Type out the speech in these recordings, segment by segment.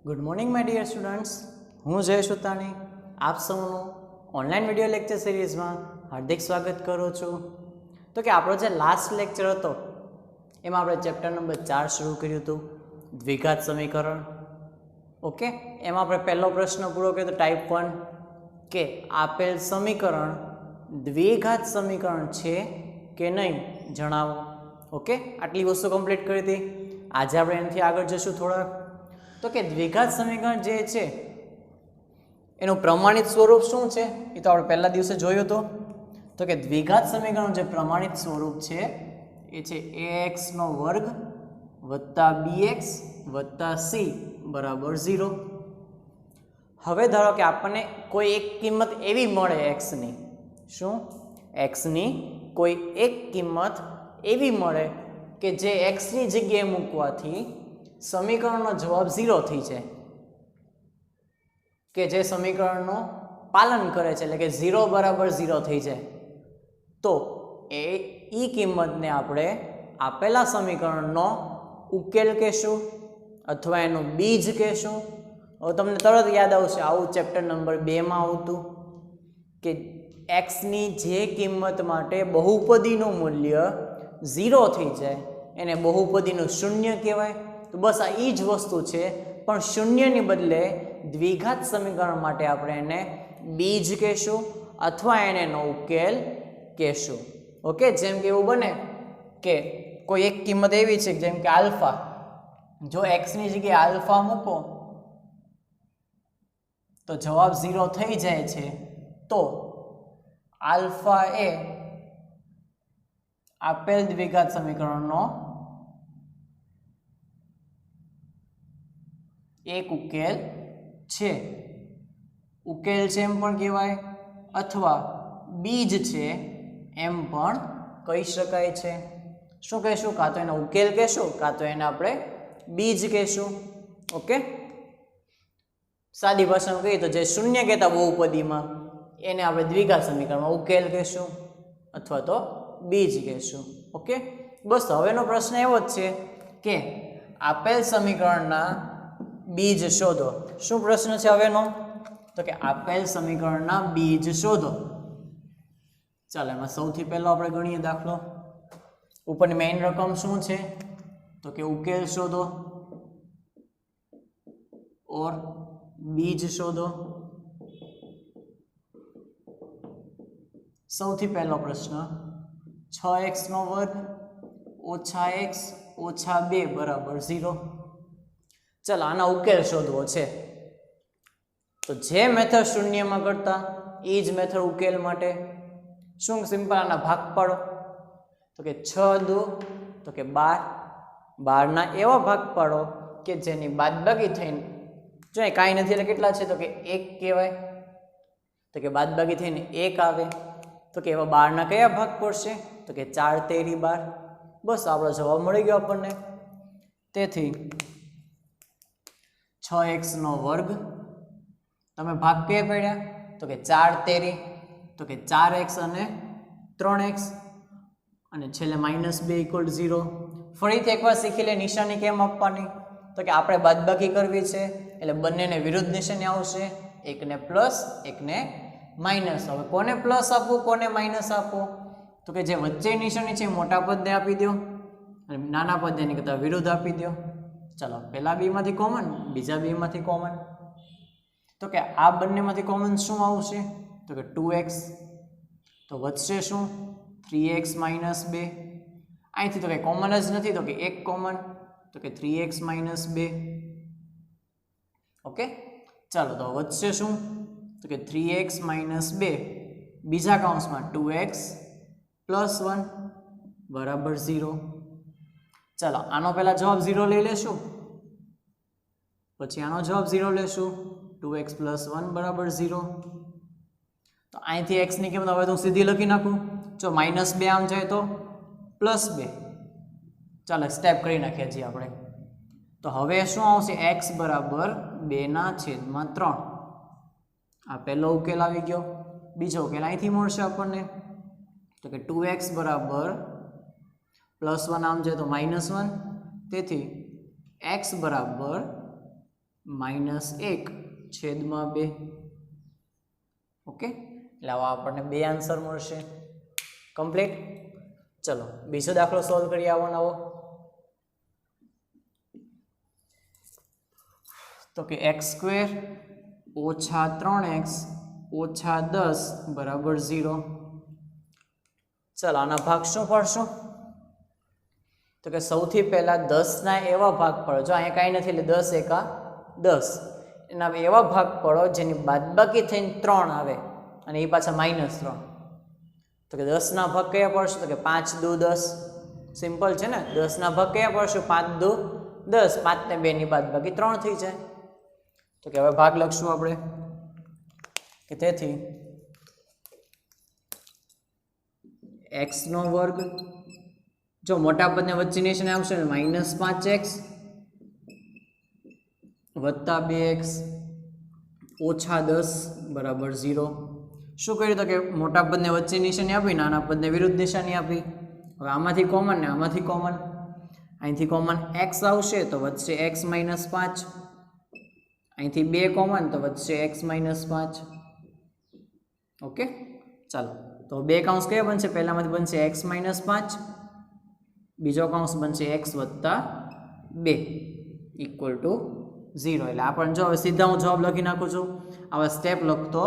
Good morning my dear students, હું જય સુતાણી આપ સૌનું ઓનલાઈન વિડીયો લેક્ચર સિરીઝમાં હાર્દિક સ્વાગત કરું છું. તો કે આપણો જે લાસ્ટ લેક્ચર હતો એમાં આપણે ચેપ્ટર નંબર 4 શરૂ કર્યું હતું, દ્વિઘાત સમીકરણ. ઓકે, એમાં આપણે પહેલો પ્રશ્ન પૂરો કર્યો ટાઈપ 1 કે આપેલ સમીકરણ દ્વિઘાત સમીકરણ છે કે નહીં જણાવો. ઓકે, આટલી વસ્તુ કમ્પ્લીટ કરી હતી. આજે આપણે એનાથી આગળ જશું થોડાક. તો કે દ્વિઘાત સમીકરણ જે છે એનું પ્રમાણિત સ્વરૂપ શું છે એ તો આપણે પહેલા દિવસે જોયું હતું. તો કે દ્વિઘાત સમીકરણનું જે પ્રમાણિત સ્વરૂપ છે એ છે ax² + bx + c બરાબર 0. હવે ધારો કે આપણને કોઈ એક કિંમત એવી મળે x ની, શું x ની કોઈ એક કિંમત એવી મળે કે જે x ની જગ્યાએ મૂકવાથી સમીકરણનો જવાબ 0 થઈ જાય, કે જે સમીકરણનું પાલન કરે છે, એટલે કે 0 બરાબર 0 થઈ જાય. તો એ કિંમતને આપણે આપેલા સમીકરણનો ઉકેલ કહેશું અથવા એનું બીજ કહેશું. હવે તમને તરત યાદ આવશે, આવું ચેપ્ટર નંબર 2 માં આવતું કે x ની જે કિંમત માટે બહુપદીનું મૂલ્ય 0 થઈ જાય એને બહુપદીનું શૂન્ય કહેવાય. તો બસ આ એ જ વસ્તુ છે, પણ શૂન્યની બદલે દ્વિઘાત સમીકરણ માટે આપણે એને બીજ કહેશું અથવા એને એનો ઉકેલ કહેશું. ઓકે, જેમ કે એવું બને કે કોઈ એક કિંમત એવી છે જેમ કે આલ્ફા, જો x ની જગ્યાએ આલ્ફા મૂકો તો જવાબ 0 થઈ જાય છે. તો આલ્ફા એ આપેલ દ્વિઘાત સમીકરણનો એક ઉકેલ છે. ઉકેલ છે એમ પણ કહેવાય અથવા બીજ છે એમ પણ કહી શકાય છે. શું કહેશું? કાં તો એનો ઉકેલ કહેશું કાં તો એને આપણે બીજ કહેશું. ઓકે, સાદી ભાષામાં કહીએ તો જે શૂન્ય કહેતા બહુપદીમાં એને આપણે દ્વિઘાત સમીકરણમાં ઉકેલ કહેશું અથવા તો બીજ કહેશું. ઓકે, બસ હવેનો પ્રશ્ન એવો જ છે કે આપેલ સમીકરણના બીજ શોધો. શું પ્રશ્ન છે હવેનો? તો કે આપેલ સમીકરણના બીજ શોધો. ચાલો, એમાં સૌથી પહેલો આપણે ગણીએ દાખલો. ઉપરની મેઇન રકમ શું છે? તો કે ઉકેલ શોધો ઓર બીજ શોધો. સૌથી પહેલો પ્રશ્ન 6x² - x - 2 બરાબર 0. ચાલો, આના ઉકેલ શોધવો છે. તો જે મેથડ શૂન્યમાં કરતા એ જ મેથડ ઉકેલ માટે. શું સિમ્પલ, આના ભાગ પાડો. તો કે 6 દુ તો કે 12, 12ના એવા ભાગ પાડો કે જેની બાદબાકી થઈને જો એ કાંઈ નથી એટલે કેટલા છે? તો કે 1 કહેવાય. તો કે બાદબાકી થઈને 1 આવે. તો કે એવા 12ના કયા ભાગ પડશે? તો કે 4 તેરી 12. બસ આપણો જવાબ મળી ગયો આપણને. તેથી 6x² તમે ભાગ કયા પડ્યા? તો કે 4 તેરી, તો કે 4x અને 3x અને છેલ્લે -2 = 0. ફરીથી એકવાર શીખી લે નિશાની કેમ આપવાની. તો કે આપણે બાદબાકી કરવી છે એટલે બંનેને વિરુદ્ધ નિશાની આવશે, એકને પ્લસ એકને માઇનસ. હવે કોને પ્લસ આપવું કોને માઇનસ આપવું? તો કે જે વચ્ચે નિશાની છે મોટા પદને આપી દો અને નાના પદને એની કરતાં વિરુદ્ધ આપી દો. ચાલો, પહેલા બીમાંથી કોમન, બીજા બીમાંથી કોમન. તો કે આ બંનેમાંથી કોમન શું આવશે? તો કે 2x. તો વધશે શું? 3x - 2. અહીંથી તો કંઈ કોમન જ નથી, તો કે 1 કોમન, તો કે 3x - 2. ઓકે, ચાલો, તો વધશે શું? તો કે 3x - 2 બીજા કૌંસમાં 2x + 1 બરાબર 0. ચાલો, આનો પહેલા જવાબ 0 લઈ લેશું, પછી આનો જવાબ 0 લેશું. 2x + 1 બરાબર 0. તો અહીંથી x ની કિંમત હવે હું સીધી લખી નાખું. જો -2 આમ જાય તો +2. ચાલો, સ્ટેપ કરી નાખીએ છીએ આપણે. તો હવે શું આવશે? x બરાબર 2/3. આ પહેલો ઉકેલ આવી ગયો. બીજો ઉકેલ અહીંથી મળશે આપણને. તો કે 2x બરાબર +1 આમ જાય તો -1. તેથી x બરાબર -1/2. ઓકે, એટલે આવા આપણને 2 આન્સર મળશે. કમ્પ્લીટ. ચલો બીજો દાખલો સોલ્વ કરીએ આવો નવો. તો કે x² - 3x - 10 = 0. ચાલો આના ભાગ શું પડશું? તો કે સૌથી પહેલા 10 ના એવા ભાગ પડો. જો અહીંયા કાંઈ નથી એટલે 10 એકા 10. એના એવા ભાગ પડો જેની બાદબાકી થઈને 3 આવે અને એ પાછા -3. તો કે 10 ના ભાગ કયા પડશે? તો કે 5 દુ 10. સિમ્પલ છે ને. 10 ના ભાગ કયા પડશે? 5 દુ 10. 5 ને 2 ની બાદબાકી 3 થઈ જાય. તો કે હવે ભાગ લખશું આપણે કે તેથી x² જો મોટા પદને વચ્ચે નિશાની આવશે ને -5x + 2x - 10 = 0. શું કર્યું? તો કે મોટા પદને વચ્ચે નિશાની આપી, નાના પદને વિરુદ્ધ નિશાની આપી. હવે આમાંથી કોમન ને આમાંથી કોમન, અહીંથી કોમન x આવશે તો વધશે x - 5. અહીંથી 2 કોમન તો વધશે x - 5. ઓકે, ચાલો તો 2 કૌંસ કયા બનશે? પહેલામાંથી બનશે x - 5, બીજો કૌંસ બનશે x + 2 = 0. એટલે આપણને જો હવે સીધા હું જવાબ લખી નાખું છું. આવા સ્ટેપ લખતો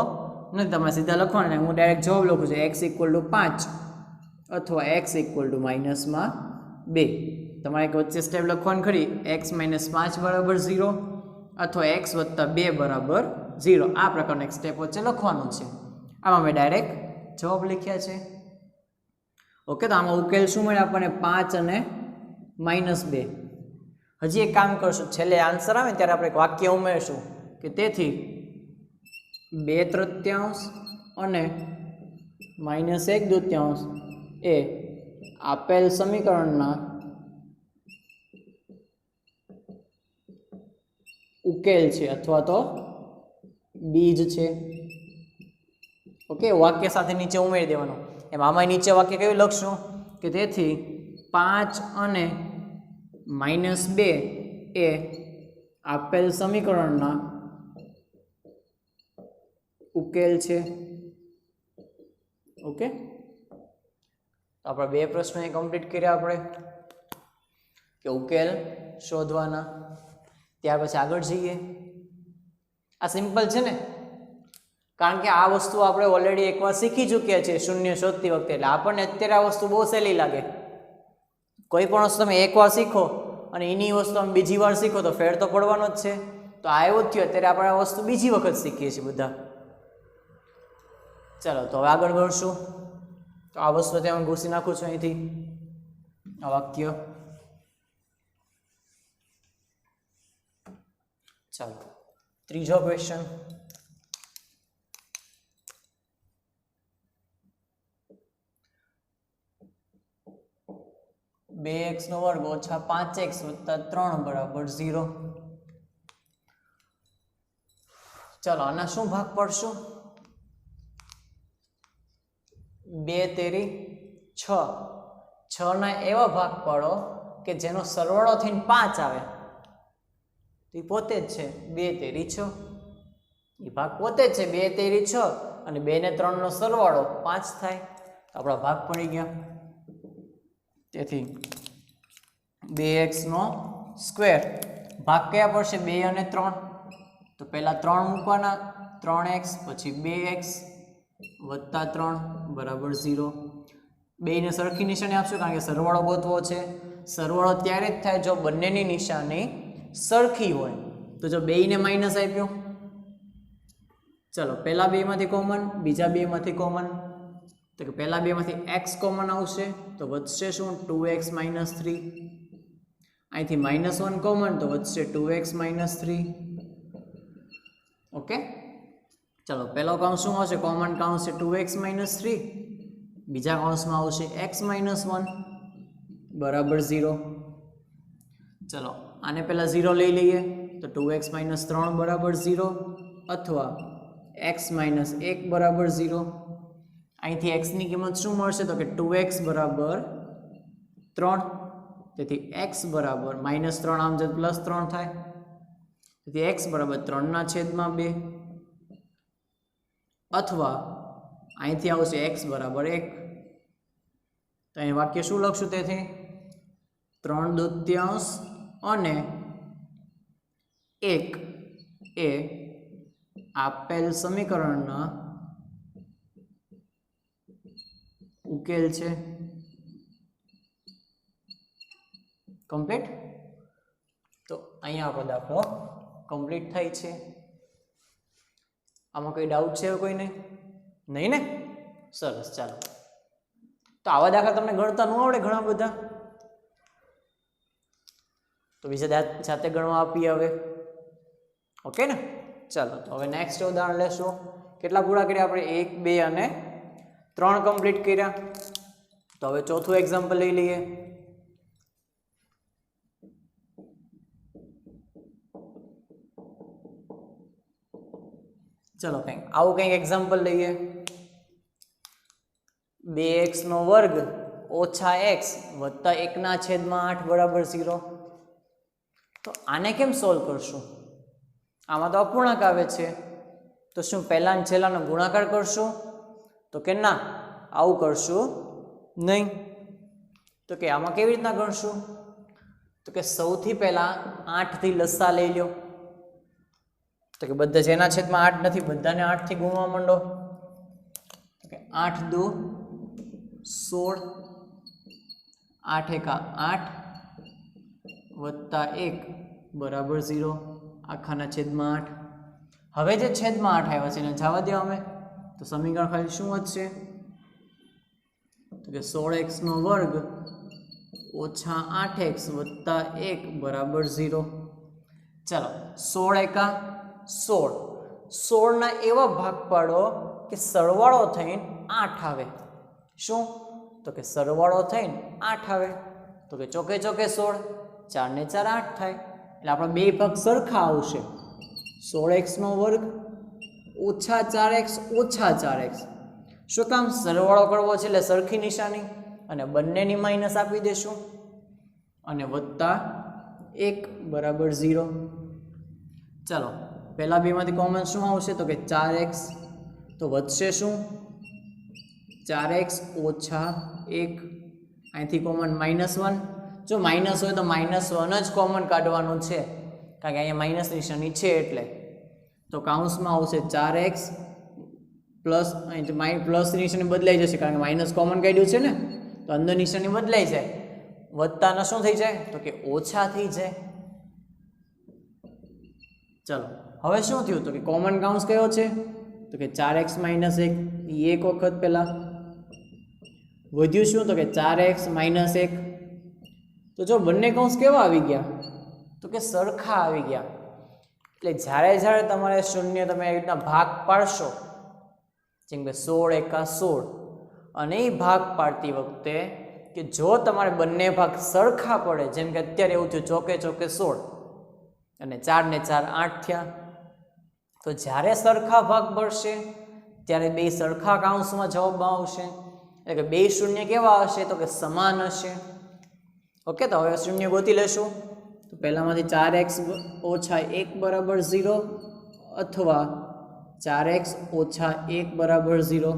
નથી, તમારે સીધા લખવાના. હું ડાયરેક્ટ જવાબ લખું છું x = 5 અથવા x = -2. તમારે એક વચ્ચે સ્ટેપ લખવાનું ખરી, x - 5 = 0 અથવા x + 2 = 0. આ પ્રકારનો એક સ્ટેપ વચ્ચે લખવાનું છે. આમાં મેં ડાયરેક્ટ જવાબ લખ્યા છે. ઓકે, તો આમાં ઉકેલ શું મળે આપણને? 5 અને -2. હજી એક કામ કરશું, છેલ્લે આન્સર આવે ત્યારે આપણે એક વાક્ય ઉમેરશું કે તેથી 2/3 અને -1/2 એ આપેલ સમીકરણના ઉકેલ છે અથવા તો બીજ છે. ઓકે, વાક્ય સાથે નીચે ઉમેરી દેવાનું. એમ આમાં નીચે વાક્ય કયું લખશું કે તેથી 5 અને -2 એ આપેલ સમીકરણના ઉકેલ છે. ઓકે, તો આપણે 2 પ્રશ્નો કમ્પ્લીટ કર્યા આપણે કે ઉકેલ શોધવાના. ત્યાર પછી આગળ જઈએ. આ સિમ્પલ છે ને, કારણ કે આ વસ્તુ આપણે ઓલરેડી એકવાર શીખી ચૂક્યા છીએ શૂન્ય શોધતી વખતે. એટલે આપણને અત્યારે આ વસ્તુ બહુ સહેલી લાગે. કોઈ પણ વસ્તુ તમે એકવાર શીખો અને એની વસ્તુ તમે બીજી વાર શીખો તો ફેર તો પડવાનો જ છે. તો આ એવું જ થયું, અત્યારે આપણે આ વસ્તુ બીજી વખત શીખીએ છીએ બધા. ચાલો તો હવે આગળ વધશું. તો આ વસ્તુ ત્યાં ઘૂસી નાખું છું અહીંથી આ વાક્ય. ચાલો ત્રીજો ક્વેશ્ચન. બે x² - 5x + 3 = 0. ચાલો આના શું ભાગ પડશું? 2 તેરી 6. 6 ના એવા ભાગ પાડો કે જેનો સરવાળો થઈને 5 આવે. તો એ પોતે જ છે 2 તેરી 6. એ ભાગ પોતે જ છે 2 તેરી 6 અને 2 ને 3 નો સરવાળો 5 થાય. તો આપણા ભાગ પડી ગયા. તેથી 2x² ભાગ કયા પડશે? 2 અને 3. તો પહેલા 3 મૂકવાના, 3x પછી 2x + 3 = 0. 2 ને સરખી નિશાની આપશું કારણ કે સરવાળો ગોતવો છે. સરવાળો ત્યારે જ થાય જો બંનેની નિશાની સરખી હોય. તો જો 2 ને માઇનસ આપ્યો, ચલો પહેલા 2 માંથી કોમન, બીજા 2 માંથી કોમન. તો કે પહેલા 2 માંથી x કોમન આવશે તો વધશે શું? 2x - 3. અહીંથી -1 કોમન તો વધશે 2x - 3. ઓકે, ચલો પહેલો કૌંસ શું આવશે? કોમન કૌંસ છે 2x - 3. બીજા કૌંસમાં આવશે x - 1 = 0. ચલો આને પહેલા 0 લઈ લઈએ તો 2x - 3 = 0 અથવા x - 1 = 0. અહીંથી x ની કિંમત શું મળશે? તો કે 2x = 3. તેથી x બરાબર -3 આમ જતા +3 થાય. તેથી x બરાબર 3/2 અથવા અહીંથી આવશે x બરાબર 1. તો અહીં વાક્ય શું લખશું? તેથી 3/2 અને 1 એ આપેલ સમીકરણના ઉકેલ છે. કમ્પ્લીટ. તો અહીંયા આપણો દાખલો કમ્પ્લીટ થાય છે. આમાં કોઈ ડાઉટ છે કોઈને? નહીં ને? સરસ. ચાલો, તો આવા દાખલા તમને ગણતા ન આવડે ઘણા બધા, તો બીજા જાતે ગણવા આપીએ હવે. ઓકે ને? ચાલો, તો હવે નેક્સ્ટ ઉદાહરણ લેશું. કેટલા પૂરા કર્યા આપણે? 1, 2 અને 3 કમ્પ્લીટ કર્યા. તો હવે ચોથું એક્ઝામ્પલ લઈ લઈએ. ચલો આવું કંઈક એક્ઝામ્પલ લઈએ. 2x² ઓછા x વત્તા 1/8 બરાબર 0. તો આને કેમ સોલ્વ કરશું? આમાં તો અપૂર્ણાંક આવે છે, તો શું પહેલા અને છેલ્લાનો ગુણાકાર કરશું? તો કે ના, આવું કરશું નહીં. તો કે આમાં કેવી રીતના ગણશું? તો કે સૌથી પહેલા 8 થી લસા લઈ લો. તો કે બધા જેના છેદમાં 8 નથી બધાને 8 થી ગુણવા માંડો. તો કે 8 દુ 16, 8 એકા 8 વત્તા 1 બરાબર 0, આખાના છેદમાં 8. હવે જે છેદમાં 8 આવ્યા છે એને જવા દો અમે. તો સમીકરણ ખાલી શું વધશે? તો કે 16x² ઓછા 8x વત્તા 1 બરાબર 0. ચાલો, 16 એકા 16, 16 ના એવા ભાગ પાડો કે સરવાળો થઈને 8 આવે. શું? તો કે સરવાળો થઈને 8 આવે. તો કે ચોકે ચોકે 16, 4 ને 4 8 થાય. એટલે આપણા બે ભાગ સરખા આવશે. 16x² ઓછા 4x ઓછા 4x. શું કામ? સરવાળો કરવો છે એટલે સરખી નિશાની, અને બંનેની માઇનસ આપી દેશું, અને વત્તા 1 બરાબર 0. ચાલો, પહેલા બેમાંથી કોમન શું આવશે? તો કે 4x. તો વધશે શું? 4x ઓછા 1. અહીંથી કોમન -1. જો માઇનસ હોય તો -1 જ કોમન કાઢવાનું છે, કારણ કે અહીંયા માઇનસ નિશાની છે એટલે. તો કાઉન્સમાં આવશે 4x પ્લસ, અહીં પ્લસ નિશાની બદલાઈ જશે કારણ કે માઇનસ કોમન કાઢ્યું છે ને, તો અંદર નિશાની બદલાઈ જાય. વત્તાના શું થઈ જાય? તો કે ઓછા થઈ જાય. ચલો, હવે શું થયું? તો કે કોમન કાઉન્સ કયો છે? તો કે 4x - 1. એક વખત પહેલા વધ્યું શું? તો કે 4x - 1. તો જો બંને કૌંસ કેવા આવી ગયા? તો કે સરખા આવી ગયા. એટલે જ્યારે જ્યારે તમારે શૂન્ય તમે આવી રીતના ભાગ પાડશો, જેમ કે 16 એકા 16, અને એ ભાગ પાડતી વખતે કે જો તમારે બંને ભાગ સરખા પડે, જેમ કે અત્યારે એવું થયું ચોકે ચોકે 16 અને 4 ને 4 8 થયા, તો જ્યારે સરખા ભાગ પડશે ત્યારે બે સરખા કાઉન્સમાં જવાબ આવશે. એટલે કે બે શૂન્ય કેવા હશે? તો કે સમાન હશે. ઓકે, તો હવે શૂન્ય ગોતી લેશું. તો પહેલામાંથી 4x ઓછા 1 બરાબર 0 અથવા 4x ઓછા 1 બરાબર 0.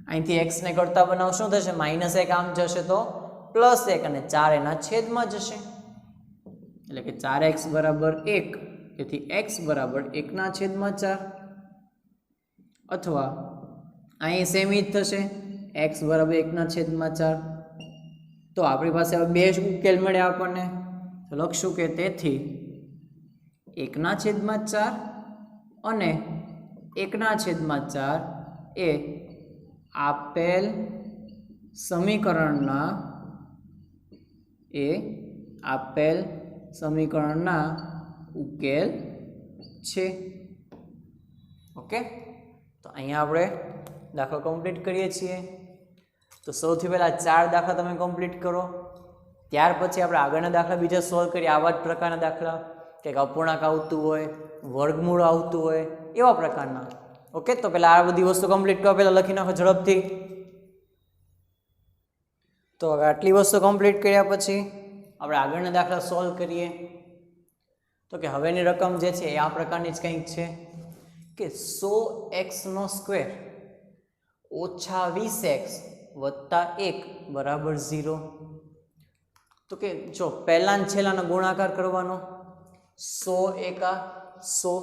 અહીંથી x ને કરતા બનાવ શું થશે? -1 આમ જશે તો +1, અને 4 એના છેદમાં જશે. એટલે કે 4x બરાબર 1, તેથી x બરાબર 1/4. અથવા અહીં સેમ જ થશે, x બરાબર 1/4. તો આપણી પાસે હવે બે ઉકેલ મળ્યા આપણને. તો લખશું કે તેથી 1/4 અને 1/4 એ આપેલ સમીકરણના ઉકેલ છે. ઓકે, તો અહીંયા આપણે દાખલો કમ્પ્લીટ કરીએ છીએ. તો સૌથી પહેલાં 4 દાખલા તમે કમ્પ્લીટ કરો, ત્યાર પછી આપણે આગળના દાખલા બીજા સોલ્વ કરીએ. આવા જ પ્રકારના દાખલા, કંઈક અપૂર્ણાંક આવતું હોય, વર્ગમૂળ આવતું હોય, એવા પ્રકારના. ઓકે, તો પહેલાં આ બધી વસ્તુ કમ્પ્લીટ કરો, પહેલાં લખી નાખો ઝડપથી. તો હવે આટલી વસ્તુ કમ્પ્લીટ કર્યા પછી આપણે આગળના દાખલા સોલ્વ કરીએ. તો કે હવેની રકમ જે છે એ આ પ્રકારની જ કંઈક છે કે 100x² ઓછા 20x વત્તા 1 બરાબર 0. તો કે જો પહેલા ને છેલ્લાનો ગુણાકાર કરવાનો 100 એકા 100,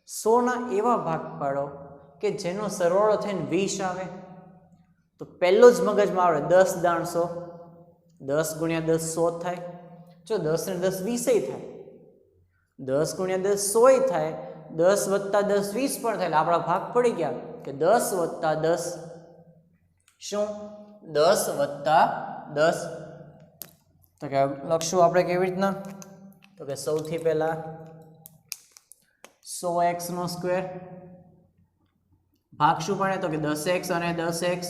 100 ના એવા ભાગ પાડો કે જેનો સરવાળો થઈને 20 આવે. તો પહેલું જ મગજમાં આવે 10 દાણ 100, 10 ગુણ્યા 10 100 થાય. જો 10 ને 10 20 થાય, 10 ગુણ્યા 10 100 થાય, 10 વત્તા 10 20 પણ થાય. આપણા ભાગ પડી ગયા કે 10 વત્તા 10 શું 10 વત્તા 10. તો કે લખશું આપણે કેવી રીતના? તો કે સૌથી પહેલા 100x² ભાગ શું પડે? તો કે 10x અને 10x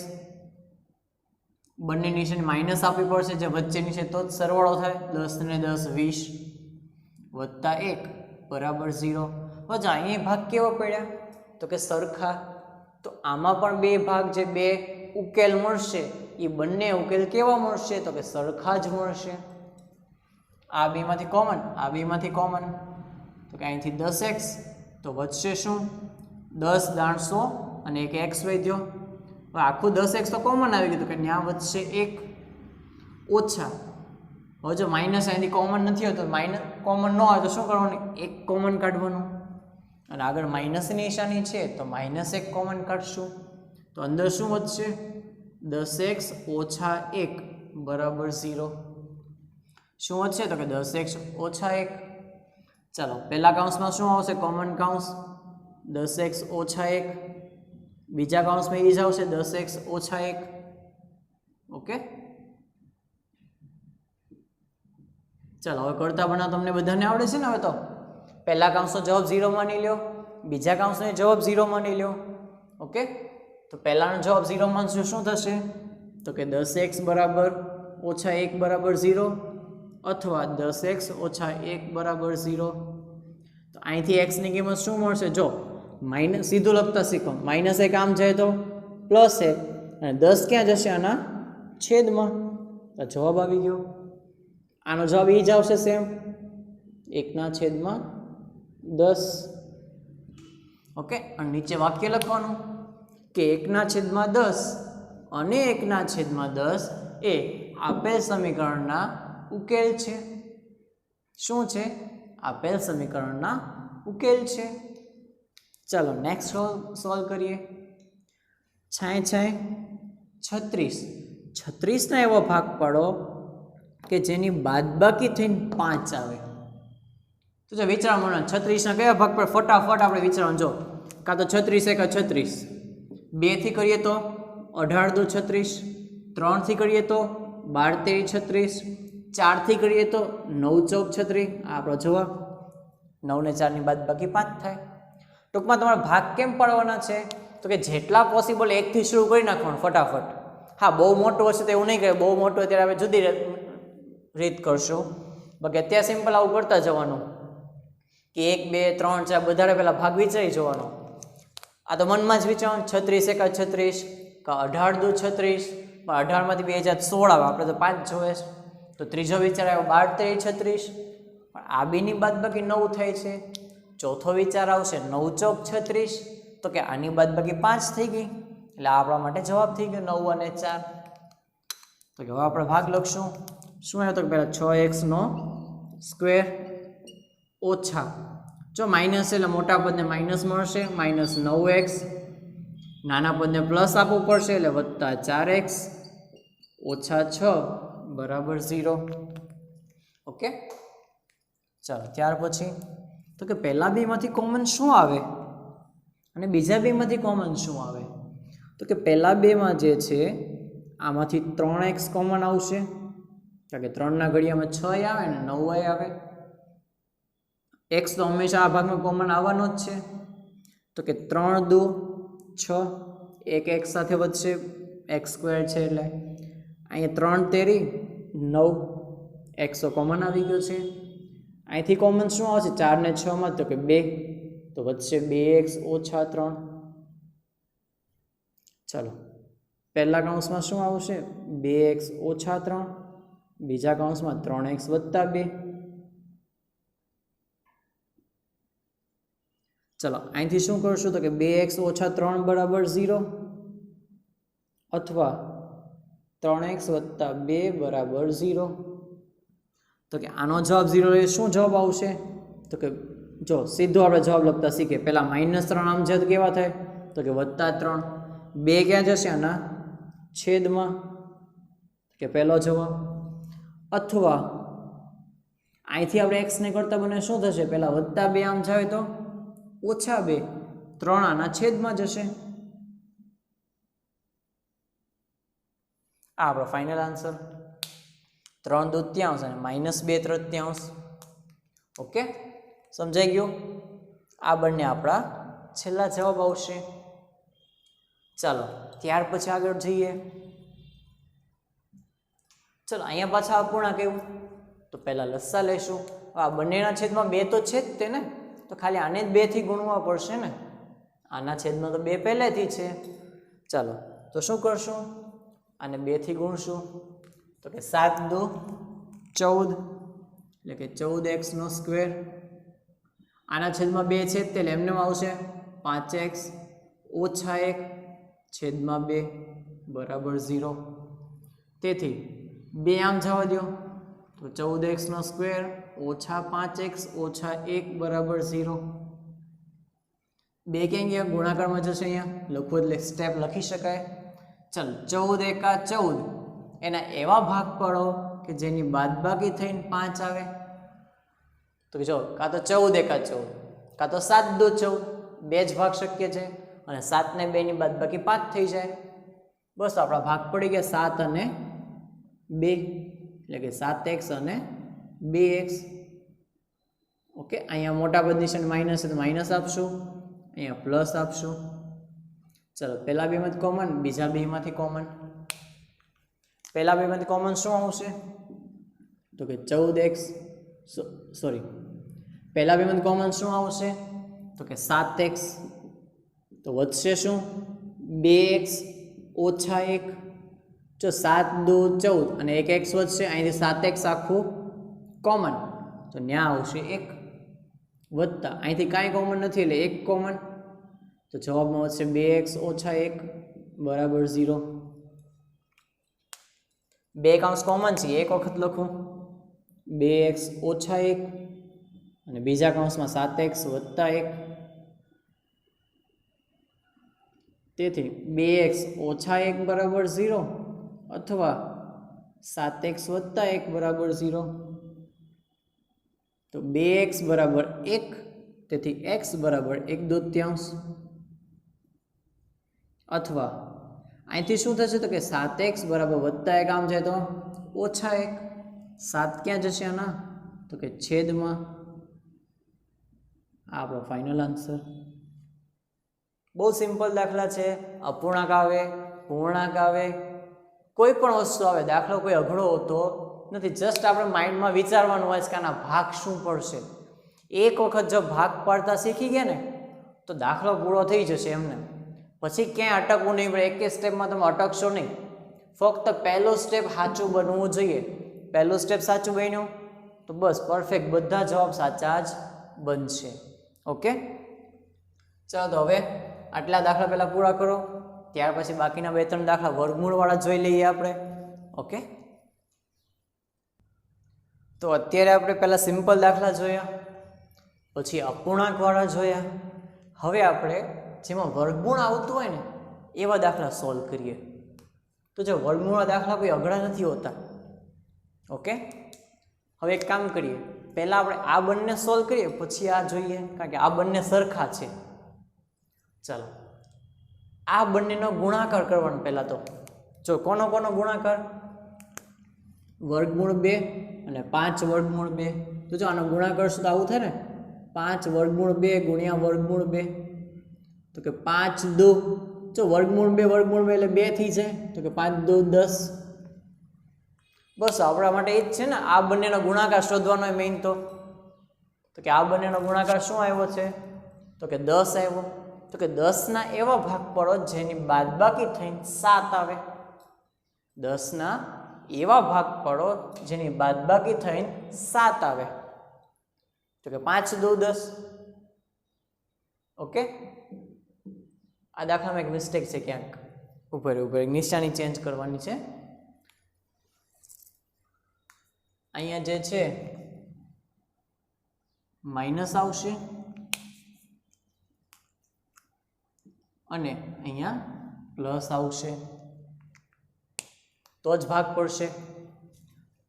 બંને નિશાની માઇનસ આપવી પડશે, જે વચ્ચેની છે તો જ સરવાળો થાય. 10 ને 10 20 વત્તા 1 બરાબર 0. હવે અહીંયા ભાગ કેવા પડ્યા? તો કે સરખા. તો આમાં પણ બે ભાગ જે બે ઉકેલ મળશે એ બંને ઉકેલ કેવા મળશે? તો કે સરખા જ મળશે. આ બેમાંથી કોમન, આ બેમાંથી કોમન, તો કે અહીંથી 10x તો વધશે શું? 10 દાણ 100 અને એક x વધ્યો. હવે આખું 10x તો કોમન આવી ગયું, તો કે ત્યાં વધશે 1 ઓછા. હવે જો માઇનસ અહીંથી કોમન નથી હોતો, માઇનસ કોમન ન હોય તો શું કરવાનું? 1 કોમન કાઢવાનું. અને આગળ માઇનસની નિશાની છે તો -1 કોમન કાઢશું. તો અંદર શું વધશે? 10x ઓછા 1 બરાબર 0. શું વધશે? તો કે 10x ઓછા 1. ચાલો પહેલા કૌંસમાં શું આવશે? કોમન કૌંસ 10x ઓછા 1. બીજા કૌંસમાં એ જ આવશે 10x ઓછા 1. ઓકે, ચાલો હવે કરતા બનાવ તમને બધાને આવડે છે ને? હવે તો પહેલા કૌંસનો જવાબ 0 માની લ્યો, બીજા કૌંસનો જવાબ 0 માની લ્યો. ઓકે, તો પહેલાનો જવાબ 0 માનશું, શું થશે? તો કે 10x બરાબર ઓછા 1 બરાબર 0 અથવા 10x ઓછા 1 બરાબર 0. તો અહીંથી x ની કિંમત શું મળશે? જો માઇનસ સીધું લખતા શીખો. -1 આમ જાય તો +1 અને 10 ક્યાં જશે? આના છેદમાં. તો જવાબ આવી ગયો. આનો જવાબ એ જ આવશે સેમ, 1/10. ઓકે, અને નીચે વાક્ય લખવાનું કે 1/10 અને 1/10 એ આપેલ સમીકરણના ઉકેલ છે. શું છે? આપેલ સમીકરણના ઉકેલ છે. ચાલો નેક્સ્ટ સોલ્વ કરીએ. 36 ના એવો ભાગ પાડો કે જેની બાદબાકી થઈને 5 આવે. તો જો વિચારવાનું 36 ના કયા ભાગ પર ફટાફટ આપણે વિચારવાનું. જો કાં તો 36 એકા 36, 2 થી કરીએ તો 18 દુ 36, 3 થી કરીએ તો 12 તેરી 36, 4 થી કરીએ તો 9 ચોક 36. આ આપણો જવાબ. 9 ને 4 ની બાદબાકી 5 થાય. ટૂંકમાં તમારે ભાગ કેમ પાડવાના છે? તો કે જેટલા પોસિબલ 1 થી શરૂ કરી નાખવાનું ફટાફટ. હા, બહુ મોટું હશે તો એવું નહીં કરે, બહુ મોટું અત્યારે આપણે જુદી રીત કરશું. બાકી અત્યારે સિમ્પલ આવું કરતા જવાનું કે 1 2 3 4 બધાને પહેલાં ભાગ વિચારી જવાનો. આ તો મનમાં જ વિચારવાનું. 36 એકા 36 કા 18 દુ 36, પણ 18 માંથી 2016 આવે, આપણે તો 5 જોઈએ. તો ત્રીજો વિચાર આવ્યો 12 તેરી 36, પણ આ બેની બાદબાકી 9 થાય છે. ચોથો વિચાર આવશે 9 ચોક 36, તો કે આની બાદબાકી 5 થઈ ગઈ, એટલે આપણા માટે જવાબ થઈ ગયો 9 અને 4. તો કે હવે આપણે ભાગ લખશું. શું આવ્યો? તો પહેલાં 6x² ઓછા, જો માઇનસ એટલે મોટા પદને માઇનસ મળશે, -9x, નાના પદને પ્લસ આપવું પડશે એટલે વત્તા 4x ઓછા 6 બરાબર 0. ઓકે, ચાલો ત્યાર પછી તો કે પહેલા બેમાંથી કોમન શું આવે અને બીજા બેમાંથી કોમન શું આવે? તો કે પહેલા બેમાં જે છે આમાંથી 3x કોમન આવશે, કારણ કે 3 ના ઘડિયામાં 6 આવે ને 9 આવે. x તો હંમેશા આ ભાગમાં કોમન આવવાનો જ છે. તો કે 3 દુ 6, એક x સાથે વધશે, x² છે એટલે અહીંયા 3 તેરી 9, x તો કોમન આવી ગયો છે. અહીંથી કોમન શું આવશે? 4 ને 6 માં? તો કે 2, તો વધશે 2x ઓછા 3. ચાલો પહેલા કૌંસમાં શું આવશે? 2x ઓછા 3, બીજા કૌંસમાં 3x વત્તા 2. ચલો અહીંથી શું કરશું તો કે 2x ઓછા 3 બરાબર 0 અથવા 3x વત્તા 2 બરાબર 0. તો કે આનો જવાબ 0 રહે. શું જવાબ આવશે તો કે જો સીધો આપણે જવાબ લખતા શીખીએ. પહેલાં -3 આમ છે તો કેવા થાય તો કે +3. 2 ક્યાં જશે આના છેદમાં કે પહેલો જવાબ. અથવા અહીંથી આપણે x ને કરતા બને શું થશે પહેલાં +2 આમ જાય તો -2 3 આના છેદમાં જશે. આ આપણો ફાઇનલ આન્સર 3/2 અને -2/3. ઓકે, સમજાઈ ગયું. આ બંને આપણા છેલ્લા જવાબ આવશે. ચાલો ત્યાર પછી આગળ જઈએ. ચલો અહીંયા પાછા અપૂર્ણાંક કેવું તો પહેલા લસા લેશું. આ બંનેના છેદમાં 2 તો છે જ તે ને, તો ખાલી આને જ 2 થી ગુણવા પડશે ને. આના છેદમાં તો 2 પહેલેથી છે. ચાલો તો શું કરશું આને 2 થી ગુણશું તો કે 7 × 2 = 14 એટલે કે 14x². આના છેદમાં 2 છે તે એમને આવશે 5x - 1 છેદમાં 2 બરાબર 0. તેથી 2 આમ જવા દો તો 14x² ઓછા 5x ઓછા 1 બરાબર 0. 2 ક્યાં ગયા ગુણાકારમાં જશે. અહીંયા લખવું એટલે સ્ટેપ લખી શકાય. ચાલ 14 × 14 એના એવા ભાગ પાડો કે જેની બાદબાકી થઈને 5 આવે. તો જો કાં તો 14 × 14 કાં તો 7 × 14 બે જ ભાગ શક્ય છે અને 7 ને 2 ની બાદબાકી 5 થઈ જાય. બસ આપણા ભાગ પડી ગયા 7 અને 2 એટલે કે 7x અને 2x. ઓકે, અહીંયા મોટા પદ નિશાન માઇનસ છે તો માઇનસ આપશું, અહીંયા પ્લસ આપશું. ચલો પહેલા બેમાંથી કોમન, બીજા બેમાંથી કોમન. પહેલા બેમાંથી કોમન શું આવશે તો કે 14x સોરી પહેલા બેમાંથી કોમન શું આવશે તો કે 7x. તો વધશે શું 2x ઓછા 1. જો 7 × 2 = 14 અને 1x વધશે. અહીંથી 7x આખું કોમન તો ન્યા આવશે 1 વત્તા અહીંથી કાંઈ કોમન નથી એટલે 1 કોમન. તો જવાબમાં વધશે 2x ઓછા 1 બરાબર 0. 2 કૌંસ કોમન છે, એક વખત લખું 2x ઓછા 1 અને બીજા કૌંસમાં 7x વત્તા 1. તેથી 2x ઓછા 1 બરાબર 0 અથવા 7x વત્તા 1 બરાબર 0. તો 2x બરાબર 1 તેથી x બરાબર 1/2 અથવા અહીંથી શું થશે તો કે 7x બરાબર વત્તા 1 આમ જાય તો ઓછા 1. 7 ક્યાં જશે આના તો કે છેદમાં. આ આપણો ફાઇનલ આન્સર. બહુ સિમ્પલ દાખલા છે. અપૂર્ણાંક આવે, પૂર્ણાંક આવે, કોઈ પણ વસ્તુ આવે, દાખલો કોઈ અઘરો હોતો નથી. જસ્ટ આપણે માઇન્ડમાં વિચારવાનું હોય કે આના ભાગ શું પડશે. એક વખત જો ભાગ પાડતા શીખી ગયા ને તો દાખલો પૂરો થઈ જશે એમને. પછી ક્યાંય અટકવું નહીં પડે. એક સ્ટેપમાં તમે અટકશો નહીં. ફક્ત પહેલો સ્ટેપ સાચું બનવું જોઈએ. પહેલું સ્ટેપ સાચું બન્યું તો બસ પરફેક્ટ બધા જવાબ સાચા જ બનશે. ઓકે, ચાલો તો હવે આટલા દાખલા પહેલાં પૂરા કરો, ત્યાર પછી બાકીના 2-3 દાખલા વર્ગમૂળવાળા જોઈ લઈએ આપણે. ઓકે, તો અત્યારે આપણે પહેલાં સિમ્પલ દાખલા જોયા, પછી અપૂર્ણાંકવાળા જોયા. હવે આપણે જેમાં વર્ગમૂળ આવતું હોય ને એવા દાખલા સોલ્વ કરીએ. તો જો વર્ગમૂળના દાખલા કોઈ અઘરા નથી હોતા. ઓકે, હવે એક કામ કરીએ, પહેલાં આપણે આ બંને સોલ્વ કરીએ પછી આ જોઈએ, કારણ કે આ બંને સરખા છે. ચાલો આ બંનેનો ગુણાકાર કરવાનો. પહેલાં તો જો કોનો ગુણાકાર વર્ગમૂળ 2 અને 5 વર્ગમૂળ 2. તો જો આનો ગુણાકાર શું તો આવું થાય ને 5 વર્ગમૂળ 2 ગુણ્યા વર્ગમૂળ 2. તો કે 5 × 2 જો વર્ગમૂળ 2 એટલે 2 થઈ જાય તો કે 5 × 2 = 10. બસ આપણા માટે એ જ છે ને. આ બંનેનો ગુણાકાર શોધવાનો હોય મેઇન. તો કે આ બંનેનો ગુણાકાર શું આવ્યો છે તો કે 10 આવ્યો. તો કે 10ના એવા ભાગ પાડો જેની બાદબાકી થઈને 7 આવે. 10ના એવા ભાગ પાડો જેની બાદબાકી થઈને 7 આવે. તો કે 5 × 2 = 10. ઓકે, આ દાખલામાં એક મિસ્ટેક છે ક્યાંક, ઉપર નિશાની ચેન્જ કરવાની છે. અહીંયા જે છે માઇનસ આવશે અને અહીંયા પ્લસ આવશે તો જ ભાગ પડશે.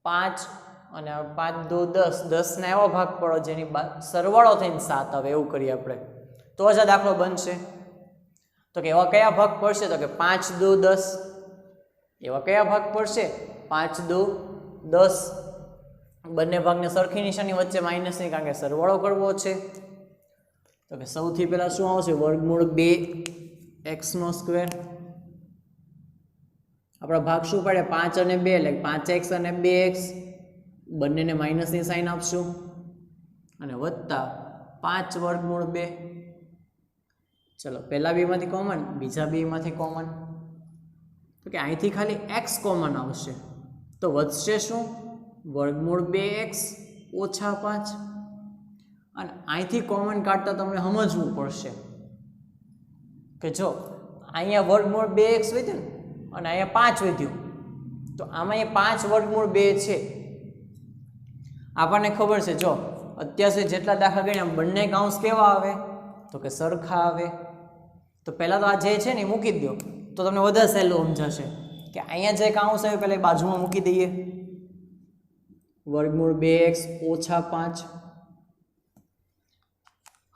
5 અને 5 2 10, 10 ના એવો ભાગ પડો જેની સરવાળો થઈને 7 આવે, એવું કરીએ આપણે તો જ આ દાખલો બનશે. તો કે એવા કયા ભાગ પડશે? તો કે 5 2 10. એવા કયા ભાગ પડશે? 5 2 10. બંને ભાગને સરખી નિશાની વચ્ચે માઇનસની, કારણ કે સરવાળો કરવો છે. તો કે સૌથી પહેલા શું આવશે? વર્ગમૂળ 2x². આપણા ભાગ શું પડે? 5 અને 2 એટલે 5x અને 2x, બંનેને માઇનસની સાઇન આપશું અને વત્તા 5 વર્ગમૂળ 2. ચલો, પહેલા બેમાંથી કોમન, બીજા બેમાંથી કોમન. તો કે અહીંથી ખાલી x કોમન આવશે તો વધશે શું? વર્ગમૂળ 2x ઓછા 5. અને અહીંથી કોમન કાઢતા તમને સમજવું પડશે કે જો અહીંયા વર્ગમૂળ 2x વધ્યું ને અને અહીંયા 5 વધ્યું, તો આમાં એ 5 વર્ગમૂળ 2 છે. આપણને ખબર છે, જો અત્યાર સુધી જેટલા દાખલા ગણ્યા બંને કાઉન્સ કેવા આવે? તો કે સરખા આવે. તો પહેલાં તો આ જે છે ને એ મૂકી દો તો તમને વધારે સહેલું સમજાશે કે અહીંયા જે કાઉન્સ આવે પહેલાં બાજુમાં મૂકી દઈએ. વર્ગમૂળ 2x ઓછા 5.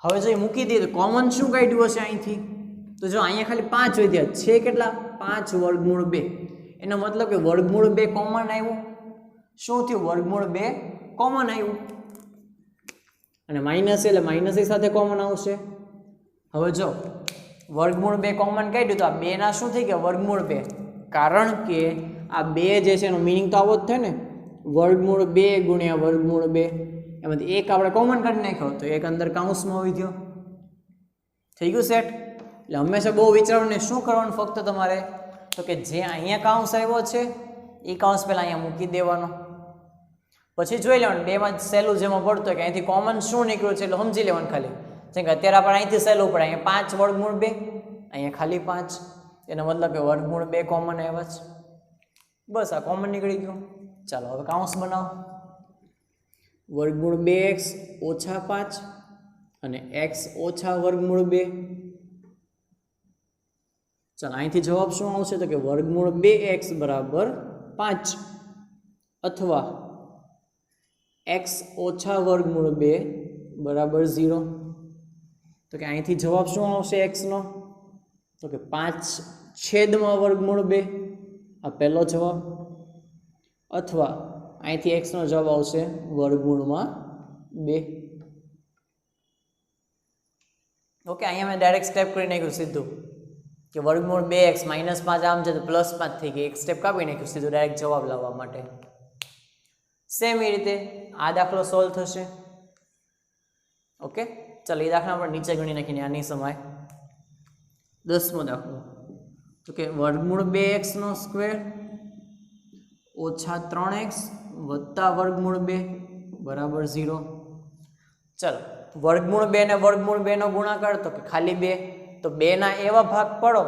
હવે જો એ મૂકી દઈએ તો કોમન શું કાઢ્યું હશે અહીંથી? તો જો અહીંયા ખાલી 5 વધ્યા છે, કેટલા? 5 વર્ગમૂળ 2. એનો મતલબ કે વર્ગમૂળ 2 કોમન આવ્યું. શું થયું? વર્ગમૂળ 2 કોમન આવ્યું. અને માઇનસ એટલે માઇનસ સાથે કોમન આવશે. હવે જો વર્ગમૂળ 2 કોમન કાઢ્યું તો આ 2 ના શું થઈ ગયા? વર્ગમૂળ 2. કારણ કે આ 2 જે છે એનો મિનિંગ તો આવો જ થાય ને, વર્ગમૂળ 2 ગુણ્યા વર્ગમૂળ 2. એમાંથી એક આપણે કોમન કાઢી નાખ્યો તો એક અંદર કાઉન્સમાં આવી ગયો. થઈ ગયું સેટ. એટલે હંમેશા બહુ વિચારવાનું, શું કરવાનું ફક્ત તમારે? તો કે જે અહીંયા કાઉન્સ આવ્યો છે એ કાઉન્સ પહેલાં અહીંયા મૂકી દેવાનો. પછી જોઈ લેવાનું બેમાં સહેલું જેમાં પડતો હોય કે અહીંથી કોમન શું નીકળ્યું છે એટલે સમજી લેવાનું ખાલી. જેમ કે અત્યારે આપણે અહીંથી સહેલું પડે, અહીંયા 5 વર્ગમૂળ 2, અહીંયા ખાલી 5. એનો મતલબ કે વર્ગમૂળ 2 કોમન આવ્યા છે. બસ આ કોમન નીકળી ગયું. ચાલો હવે કાઉન્સ બનાવો. વર્ગમૂળ 2x ઓછા 5 અને x ઓછા વર્ગમૂળ 2. ચાલો અહીંથી જવાબ શું આવશે? તો કે વર્ગમૂળ 2x બરાબર 5 અથવા x ઓછા વર્ગમૂળ 2 બરાબર 0. તો કે અહીંથી જવાબ શું આવશે x નો? તો કે 5 વર્ગમૂળ 2, આ પહેલો જવાબ. અથવા અહીંથી x નો જવાબ આવશે વર્ગમૂળમાં 2. ઓકે, અહીંયા મેં ડાયરેક્ટ સ્ટેપ કરી નાખ્યું સીધું કે વર્ગમૂળ 2x -5 આમ છે તો +5 થઈ ગઈ. એક સ્ટેપ કાપી નાખ્યું સીધું ડાયરેક્ટ જવાબ લાવવા માટે. સેમ એ રીતે આ દાખલો સોલ્વ થશે. ઓકે, ચાલો એ દાખલા આપણે નીચે ગણી નાખીને આ નહીં સમાય. 10મો દાખલો. તો કે વર્ગમૂળ 2x² ઓછા 3x વત્તા વર્ગમૂળ 2 બરાબર 0. ચાલો વર્ગમૂળ 2 ને વર્ગમૂળ 2 નો ગુણાકાર તો કે ખાલી 2. તો 2 ના એવા ભાગ પડો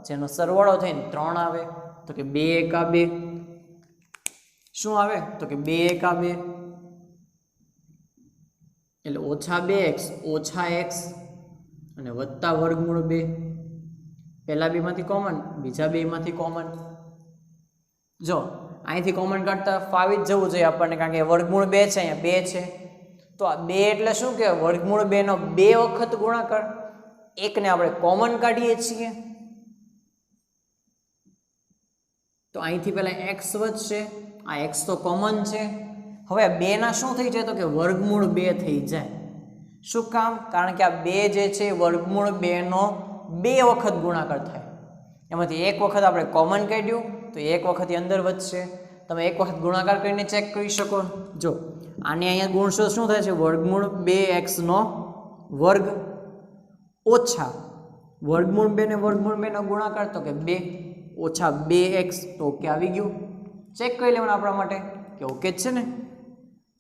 જેનો સરવાળો થઈને 3 આવે. તો કે 2 એકા 2. શું આવે? તો કે 2 એકા 2 એટલે ઓછા 2x ઓછા x અને વત્તા વર્ગમૂળ 2. પહેલા બેમાંથી કોમન, બીજા બેમાંથી કોમન. જો અહીંથી કોમન કાઢતા ફાવી જ જવું જોઈએ આપણને, કારણ કે વર્ગમૂળ 2 છે, અહીંયા 2 છે. તો આ 2 એટલે શું કે વર્ગમૂળ 2 નો 2 વખત ગુણાકાર. એકને આપણે કોમન કાઢીએ છીએ તો અહીંથી પહેલા x વધશે. આ x તો કોમન છે. હવે 2 ના શું થઈ જાય? તો કે વર્ગમૂળ 2 થઈ જાય. શું કામ? કારણ કે આ 2 જે છે વર્ગમૂળ 2 નો 2 વખત ગુણાકાર થાય. એમાંથી એક વખત આપણે કોમન કાઢ્યું તો એક વખત અંદર વધશે. તમે એક વખત ગુણાકાર કરીને ચેક કરી શકો. જો આને અહીંયા ગુણશો શું થાય છે? વર્ગમૂળ 2x નો વર્ગ ઓછા વર્ગમૂળ 2 ને વર્ગમૂળ 2 નો ગુણાકાર તો કે 2 ઓછા 2x. તો ઓકે આવી ગયું. ચેક કરી લેવાનું આપણા માટે કે ઓકે જ છે ને.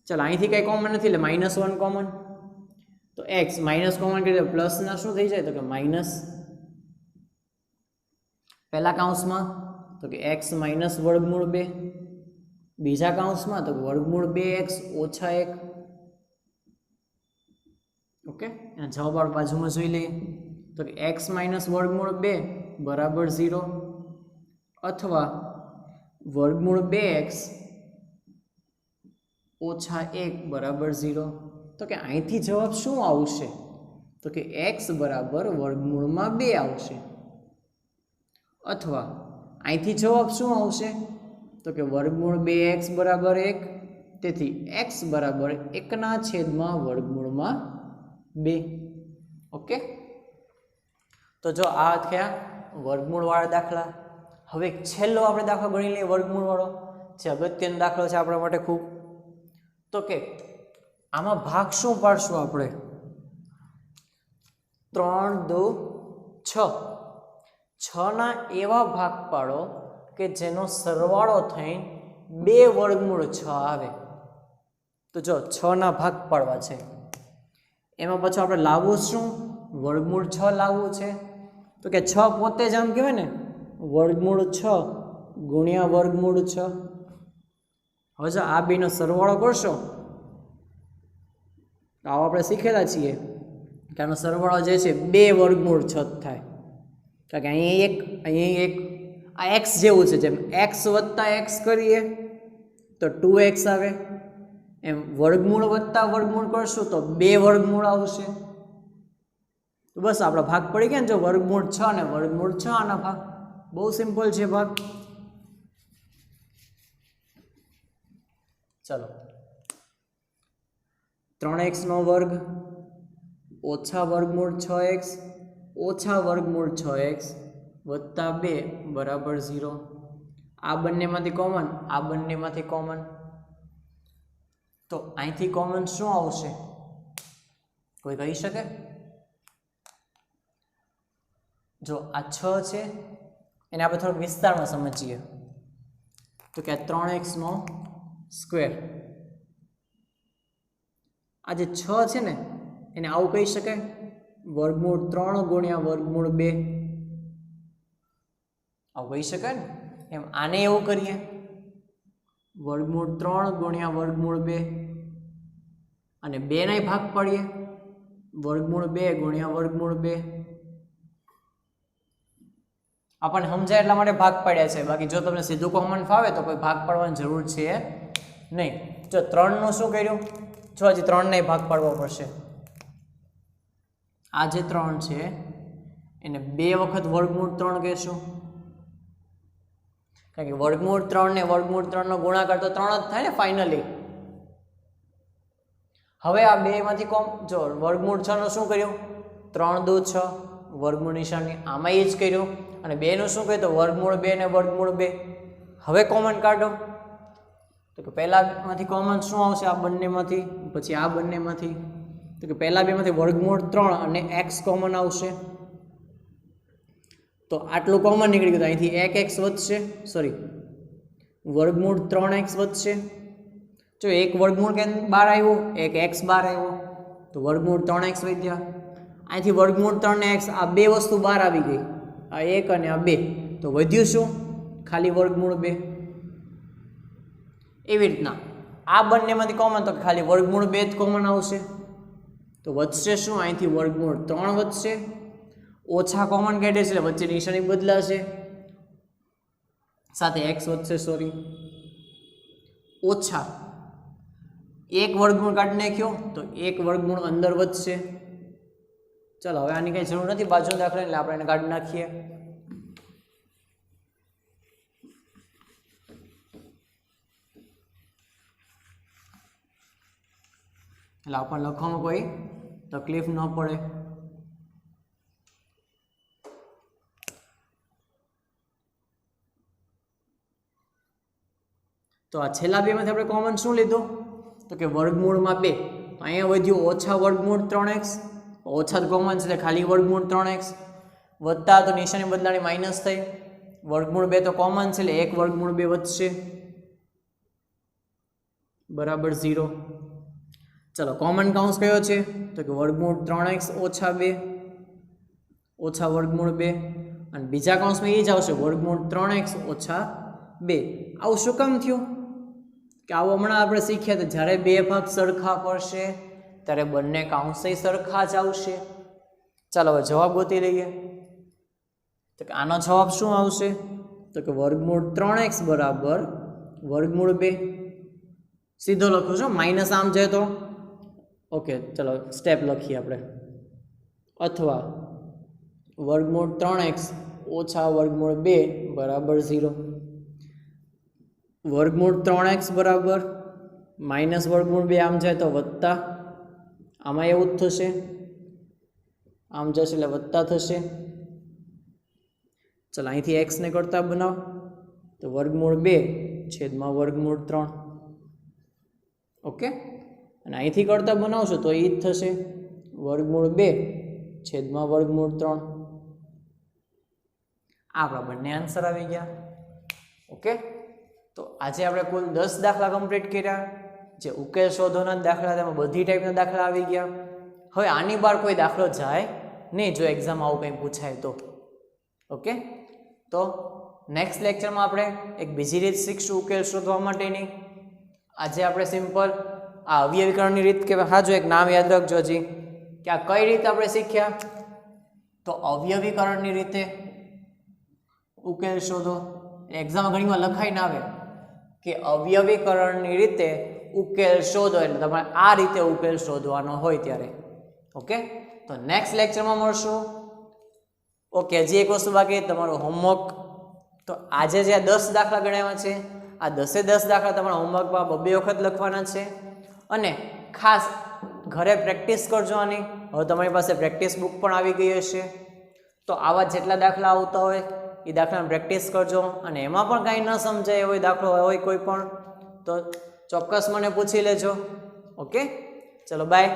ચાલો અહીંથી કંઈ કોમન નથી એટલે -1 કોમન. તો x માઇનસ કોમન કરીએ તો પ્લસના શું થઈ જાય? તો કે માઇનસ પહેલા કૌંસમાં તો કે x માઇનસ વર્ગમૂળ 2, બીજા કૌંસમાં તો વર્ગમૂળ 2x ઓછા 1. ઓકે, એના જવાબ આપણે બાજુમાં જોઈ લઈએ. તો કે x માઇનસ વર્ગમૂળ 2 બરાબર 0 અથવા વર્ગમૂળ 2x ઓછા 1 બરાબર 0. તો કે અહીંથી જવાબ શું આવશે? તો કે x બરાબર વર્ગમૂળમાં 2 આવશે. અથવા અહીંથી જવાબ શું આવશે? તો કે વર્ગમૂળ 2x બરાબર 1, તેથી x બરાબર 1 છેદમાં વર્ગમૂળમાં 2. ઓકે, તો જો આ થયા વર્ગમૂળવાળા દાખલા. હવે છેલ્લો આપણે દાખલો ગણી લઈએ વર્ગમૂળવાળો, જે અગત્યનો દાખલો છે આપણા માટે ખૂબ. તો કે આમાં ભાગ શું પાડશું આપણે? 3, 2, 6. 6ના એવા ભાગ પાડો કે જેનો સરવાળો થઈને 2 વર્ગમૂળ 6 આવે. તો જો 6ના ભાગ પાડવા છે, એમાં પછી આપણે લાવવું શું? વર્ગમૂળ 6 લાવવું છે. તો કે 6 પોતે જ આમ કહેવાય ને વર્ગમૂળ 6 ગુણ્યા વર્ગમૂળ 6. હવે જો આ બેનો સરવાળો કરશો તો આવો આપણે શીખેલા છીએ કે આનો સરવાળો જે છે 2 વર્ગમૂળ 6 થાય. કારણ કે અહીં એક આ એક્સ જેવું છે, જેમ એક્સ વત્તા એક્સ કરીએ તો 2x આવે, એમ વર્ગમૂળ વત્તા વર્ગમૂળ કરશું તો 2 વર્ગમૂળ આવશે. તો બસ આપણા ભાગ પડી ગયા ને, જો વર્ગમૂળ 6 ને વર્ગમૂળ 6 આના ભાગ. બહુ સિમ્પલ છે ભાગ. ચલો, 3x નો વર્ગ ઓછા વર્ગમૂળ 6x ઓછા વર્ગમૂળ 6x વત્તા 2 બરાબર 0. આ બંનેમાંથી કોમન, આ બંનેમાંથી કોમન, તો અહીંથી કોમન શું આવશે? કોઈ કહી શકે? જો આ 6 છે એને આપણે થોડુંક વિસ્તારમાં સમજીએ. તો કે 3x નો સ્ક્વેર, આ જે 6 છે ને એને આવું કહી શકાય વર્ગમૂળ 3 ગુણ્યા વર્ગમૂળ 2. આવું કહી શકાય ને. એમ આને એવું કરીએ વર્ગમૂળ 3 ગુણ્યા વર્ગમૂળ 2, અને 2 નાય ભાગ પાડીએ વર્ગમૂળ 2 ગુણ્યા વર્ગમૂળ 2. આપણને સમજાય એટલા માટે ભાગ પાડ્યા છે, બાકી જો તમને સીધું કોમન ફાવે તો કોઈ ભાગ પાડવાની જરૂર છે નહીં. જો 3 નું શું કર્યું? જો હજી 3 ને ભાગ પાડવો પડશે. આ જે 3 છે એને 2 વખત વર્ગમૂળ 3 કહેશું, કારણ કે વર્ગમૂળ 3 ને વર્ગમૂળ 3 નો ગુણાકાર તો 3 જ થાય ને ફાઇનલી. હવે આ 2 માંથી જો વર્ગમૂળ 6 નું શું કર્યું? 3 2 6 વર્ગમૂળ નિશાની આમાં એ જ કર્યું, અને 2 નું શું કર્યું? તો વર્ગમૂળ 2 ને વર્ગમૂળ 2. હવે કોમન કાઢો તો કે પહેલામાંથી કોમન શું આવશે? આ બંનેમાંથી, પછી આ બંનેમાંથી. તો કે પહેલા બેમાંથી વર્ગમૂળ 3 અને x કોમન આવશે, તો આટલું કોમન નીકળી ગયું. અહીંથી 1x વધશે, સોરી વર્ગમૂળ 3x વધશે. જો એક વર્ગમૂળ કેમ બહાર આવ્યો, એક x બહાર આવ્યો, તો વર્ગમૂળ 3x વધ્યા. અહીંથી વર્ગમૂળ 3 ને x, આ 2 વસ્તુ બહાર આવી ગઈ, આ 1 અને આ 2, તો વધ્યું શું? ખાલી વર્ગમૂળ 2. એવી રીતના આ બંનેમાંથી કોમન તો ખાલી વર્ગમૂળ 2 જ કોમન આવશે, તો વધશે શું? અહીંથી વર્ગમૂળ 3 વધશે, ઓછા કોમન કાઢે છે એટલે વચ્ચે નિશાની બદલાશે, સાથે x વધશે, સોરી ઓછા 1 વર્ગમૂળ કાઢી નાખ્યો તો 1 વર્ગમૂળ અંદર વધશે. ચાલો હવે આની કઈ જરૂર નથી બાજુનો દાખલા, એટલે આપણે એને કાઢી નાખીએ. એટલે આપણને લખવામાં કોઈ તકલીફ ન પડે. તો આ છેલ્લા બેમાંથી આપણે કોમન શું લીધું? તો કે વર્ગમૂળમાં 2. અહીંયા વધ્યું ઓછા વર્ગમૂળ 3x, ઓછા કોમન છે એટલે ખાલી વર્ગમૂળ 3x, વધતા તો નિશાની બદલાણી માઇનસ થઈ, વર્ગમૂળ 2 તો કોમન છે એટલે 1 વર્ગમૂળ 2 વધશે બરાબર 0. ચલો કોમન કૌંસ કયો છે તો કે વર્ગમૂળ 3x ઓછા 2 ઓછા વર્ગમૂળ 2 અને બીજા કૌંસમાં એ જ આવશે વર્ગમૂળ 3x ઓછા 2. આવું શું કામ થયું કે આવું હમણાં આપણે શીખ્યા હતા જ્યારે બે ભાગ સરખા પડશે ત્યારે બંને કૌંસે સરખા જ આવશે. ચાલો હવે જવાબ ગોતી લઈએ. તો કે આનો જવાબ શું આવશે તો કે વર્ગમૂળ 3x બરાબર વર્ગમૂળ 2. સીધો લખું છું, માઇનસ આમ જાય તો ઓકે ચલો સ્ટેપ લખીએ આપણે. અથવા વર્ગમૂળ 3x ઓછા વર્ગમૂળ 2 બરાબર 0. વર્ગમૂળ 3x બરાબર માઇનસ વર્ગમૂળ 2 આમ જાય તો વત્તા, આમાં એવું જ થશે, આમ જશે એટલે વત્તા થશે. ચલો અહીંથી x ને કરતા બનાવો તો વર્ગમૂળ 2 છેદમાં વર્ગમૂળ 3. ઓકે, અને અહીંથી કરતા બનાવશો તો એ જ થશે વર્ગમૂળ 2 છેદમાં વર્ગમૂળ 3. આપણા બંને આન્સર આવી ગયા. ઓકે, તો આજે આપણે કુલ 10 દાખલા કમ્પ્લીટ કર્યા. જે ઉકેલ શોધોના દાખલા તેમાં બધી ટાઈપના દાખલા આવી ગયા. હવે આની બહાર કોઈ દાખલો જાય નહીં જો એક્ઝામ આવું કંઈ પૂછાય તો. ઓકે, તો નેક્સ્ટ લેક્ચરમાં આપણે એક બીજી રીત શીખશું ઉકેલ શોધવા માટેની. આજે આપણે સિમ્પલ આ અવયવીકરણની રીત કે હા જો એક નામ યાદ રાખજો હજી કે આ કઈ રીત આપણે શીખ્યા તો અવયવીકરણની રીતે ઉકેલ શોધો. એક્ઝામમાં ઘણીવાર લખાઈ ના આવે કે અવયવીકરણની રીતે ઉકેલ શોધો એટલે તમારે આ રીતે ઉકેલ શોધવાનો હોય ત્યારે. ઓકે, તો નેક્સ્ટ લેક્ચરમાં મળશું. ઓકે, હજી એક વસ્તુ બાકી તમારું હોમવર્ક. તો આજે જે 10 દાખલા ગણાવ્યા છે આ 10 દાખલા તમારા હોમવર્કમાં 2 વખત લખવાના છે. અને ખાસ ઘરે પ્રેક્ટિસ કરજો આની. હવે તમારી પાસે પ્રેક્ટિસ બુક પણ આવી ગઈ હશે તો આવા જેટલા દાખલા આવતા હોય એ દાખલાની પ્રેક્ટિસ કરજો. અને એમાં પણ કાંઈ ન સમજાય એવો દાખલો હોય કોઈ પણ તો ચોક્કસ મને પૂછી લેજો. ઓકે, ચલો બાય.